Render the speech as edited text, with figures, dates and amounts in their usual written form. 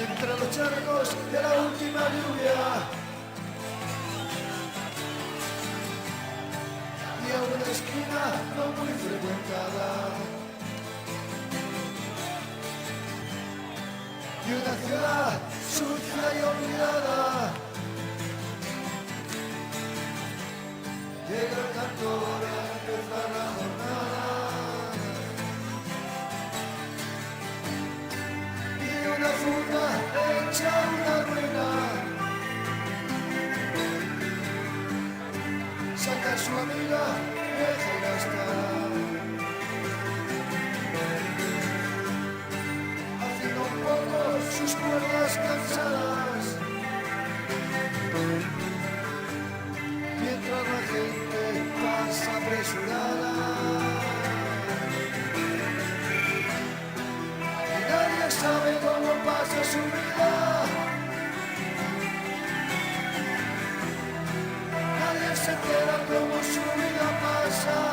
entre los charcos de la última lluvia. Y a una esquina no muy frecuentada. Y una ciudad sucia y olvidada. Llega el cantor a empezar la jornada. Y una funda hecha una ruina. Saca a su amiga, vieja y gastada. Haciendo un poco sus cuerdas cansadas. Mientras la gente pasa apresurada. Y nadie sabe cómo pasa su vida. Nadie se entera cómo su vida pasa.